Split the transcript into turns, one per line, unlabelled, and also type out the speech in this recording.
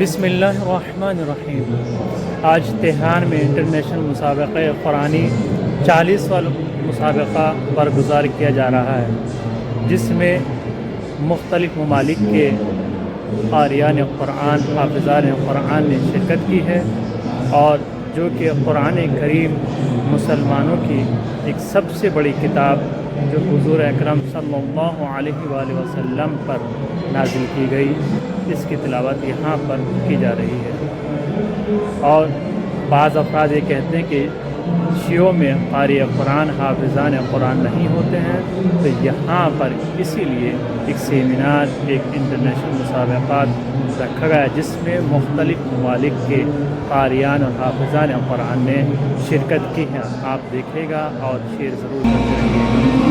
بسم اللہ الرحمن الرحیم۔ آج تہران میں انٹرنیشنل مسابقہ قرآنی 40واں مسابقہ برگزار کیا جا رہا ہے، جس میں مختلف ممالک کے قاریان قرآن، حافظان قرآن نے شرکت کی ہے، اور جو کہ قرآن کریم مسلمانوں کی ایک سب سے بڑی کتاب جو حضور اکرم صلی اللہ علیہ وآلہ وسلم پر نازل کی گئی، اس کی تلاوت یہاں پر کی جا رہی ہے۔ اور بعض افراد یہ کہتے ہیں کہ شیعوں میں قاری قرآن، حافظان قرآن نہیں ہوتے ہیں، تو یہاں پر اسی لیے ایک سیمینار، ایک انٹرنیشنل مسابقات رکھا گیا، جس میں مختلف ممالک کے قاریان اور حافظان قرآن نے شرکت کی ہے۔ آپ دیکھیے گا اور شیئر ضرور کرتے رہیے۔